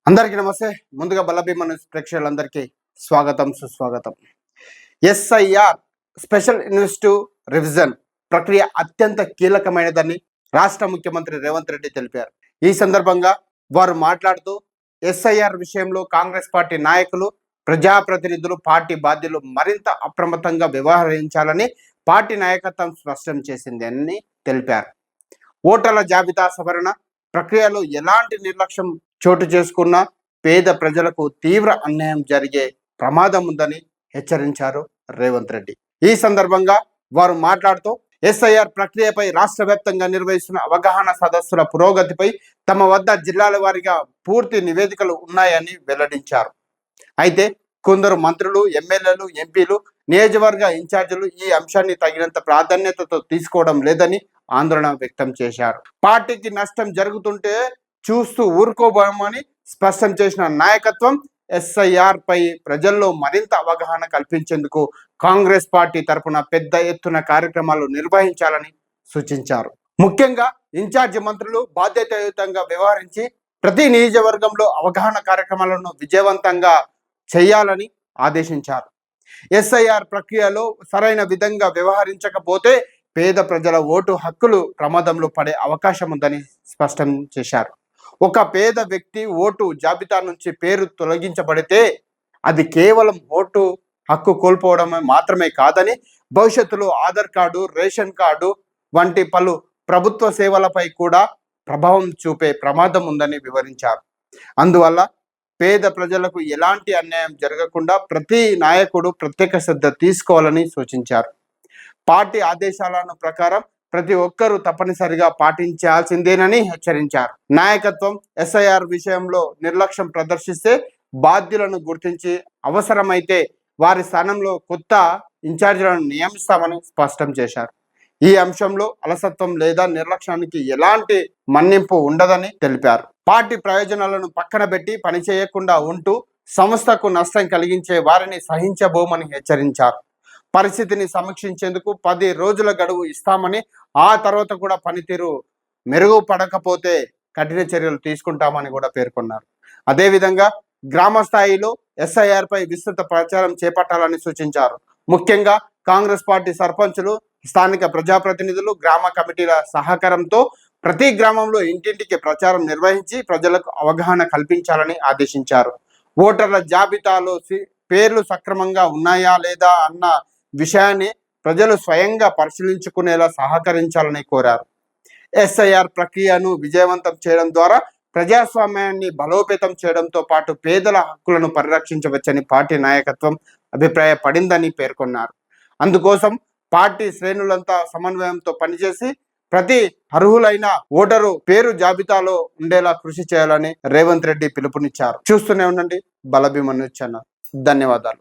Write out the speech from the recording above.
అందరికీ నమస్తే. ముందుగా బల్లభీమన్ ప్రేక్షకులందరికీ స్వాగతం సుస్వాగతం. ఎస్ఐఆర్ స్పెషల్ ఇన్వెస్టివ్ రివిజన్ ప్రక్రియ అత్యంత కీలకమైనదని రాష్ట్ర ముఖ్యమంత్రి రేవంత్ రెడ్డి తెలిపారు. ఈ సందర్భంగా వారు మాట్లాడుతూ ఎస్ఐఆర్ విషయంలో కాంగ్రెస్ పార్టీ నాయకులు, ప్రజాప్రతినిధులు, పార్టీ బాధ్యులు మరింత అప్రమత్తంగా వ్యవహరించాలని పార్టీ నాయకత్వం స్పష్టం చేసింది అని తెలిపారు. ఓటర్ల జాబితా సవరణ ప్రక్రియలో ఎలాంటి నిర్లక్ష్యం చోటు చేసుకున్న పేద ప్రజలకు తీవ్ర అన్యాయం జరిగే ప్రమాదం ఉందని హెచ్చరించారు రేవంత్ రెడ్డి. ఈ సందర్భంగా వారు మాట్లాడుతూ ఎస్ఐఆర్ ప్రక్రియపై రాష్ట్ర వ్యాప్తంగా నిర్వహిస్తున్న అవగాహన సదస్సుల పురోగతిపై తమ వద్ద జిల్లాల వారీగా పూర్తి నివేదికలు ఉన్నాయని వెల్లడించారు. అయితే కొందరు మంత్రులు, ఎమ్మెల్యేలు, ఎంపీలు, నియోజకవర్గ ఇన్ఛార్జీలు ఈ అంశాన్ని తగినంత ప్రాధాన్యతతో తీసుకోవడం లేదని ఆందోళన వ్యక్తం చేశారు. పార్టీకి నష్టం జరుగుతుంటే చూస్తూ ఊరుకోబోమని స్పష్టం చేసిన నాయకత్వం ఎస్ఐఆర్ పై ప్రజల్లో మరింత అవగాహన కల్పించేందుకు కాంగ్రెస్ పార్టీ తరఫున పెద్ద ఎత్తున కార్యక్రమాలు నిర్వహించాలని సూచించారు. ముఖ్యంగా ఇన్ఛార్జి మంత్రులు బాధ్యతాయుతంగా వ్యవహరించి ప్రతి నియోజకవర్గంలో అవగాహన కార్యక్రమాలను విజయవంతంగా చేయాలని ఆదేశించారు. ఎస్ఐఆర్ ప్రక్రియలో సరైన విధంగా వ్యవహరించకపోతే పేద ప్రజల ఓటు హక్కులు ప్రమాదంలో పడే అవకాశం ఉందని స్పష్టం చేశారు. ఒక పేద వ్యక్తి ఓటు జాబితా నుంచి పేరు తొలగించబడితే అది కేవలం ఓటు హక్కు కోల్పోవడం మాత్రమే కాదని, భవిష్యత్తులో ఆధార్ కార్డు, రేషన్ కార్డు వంటి పలు ప్రభుత్వ సేవలపై కూడా ప్రభావం చూపే ప్రమాదం ఉందని వివరించారు. అందువల్ల పేద ప్రజలకు ఎలాంటి అన్యాయం జరగకుండా ప్రతి నాయకుడు ప్రత్యేక శ్రద్ధ తీసుకోవాలని సూచించారు. పార్టీ ఆదేశాలను ప్రకారం ప్రతి ఒక్కరూ తప్పనిసరిగా పాటించాల్సిందేనని హెచ్చరించారు. నాయకత్వం ఎస్ఐఆర్ విషయంలో నిర్లక్ష్యం ప్రదర్శిస్తే బాధ్యులను గుర్తించి అవసరమైతే వారి స్థానంలో కొత్త ఇన్ఛార్జీలను నియమిస్తామని స్పష్టం చేశారు. ఈ అంశంలో అలసత్వం లేదా నిర్లక్ష్యానికి ఎలాంటి మన్నింపు ఉండదని తెలిపారు. పార్టీ ప్రయోజనాలను పక్కన పెట్టి పనిచేయకుండా ఉంటూ సంస్థకు నష్టం కలిగించే వారిని సహించబోమని హెచ్చరించారు. పరిస్థితిని సమీక్షించేందుకు 10 రోజుల గడువు ఇస్తామని, ఆ తర్వాత కూడా పనితీరు మెరుగుపడకపోతే కఠిన చర్యలు తీసుకుంటామని కూడా పేర్కొన్నారు. అదేవిధంగా గ్రామ స్థాయిలో ఎస్ఐఆర్ పై విస్తృత ప్రచారం చేపట్టాలని సూచించారు. ముఖ్యంగా కాంగ్రెస్ పార్టీ సర్పంచులు, స్థానిక ప్రజాప్రతినిధులు, గ్రామ కమిటీల సహకారంతో ప్రతి గ్రామంలో ఇంటింటికి ప్రచారం నిర్వహించి ప్రజలకు అవగాహన కల్పించాలని ఆదేశించారు. ఓటర్ల జాబితాలో పేర్లు సక్రమంగా ఉన్నాయా లేదా అన్న విషయాన్ని ప్రజలు స్వయంగా పరిశీలించుకునేలా సహకరించాలని కోరారు. ఎస్ఐఆర్ ప్రక్రియను విజయవంతం చేయడం ద్వారా ప్రజాస్వామ్యాన్ని బలోపేతం చేయడంతో పాటు పేదల హక్కులను పరిరక్షించవచ్చని పార్టీ నాయకత్వం అభిప్రాయపడిందని పేర్కొన్నారు. అందుకోసం పార్టీ శ్రేణులంతా సమన్వయంతో పనిచేసి ప్రతి అర్హులైన ఓటరు పేరు జాబితాలో ఉండేలా కృషి చేయాలని రేవంత్ రెడ్డి పిలుపునిచ్చారు. చూస్తూనే ఉండండి బల్లభీమన్ న్యూస్ ఛానల్. ధన్యవాదాలు.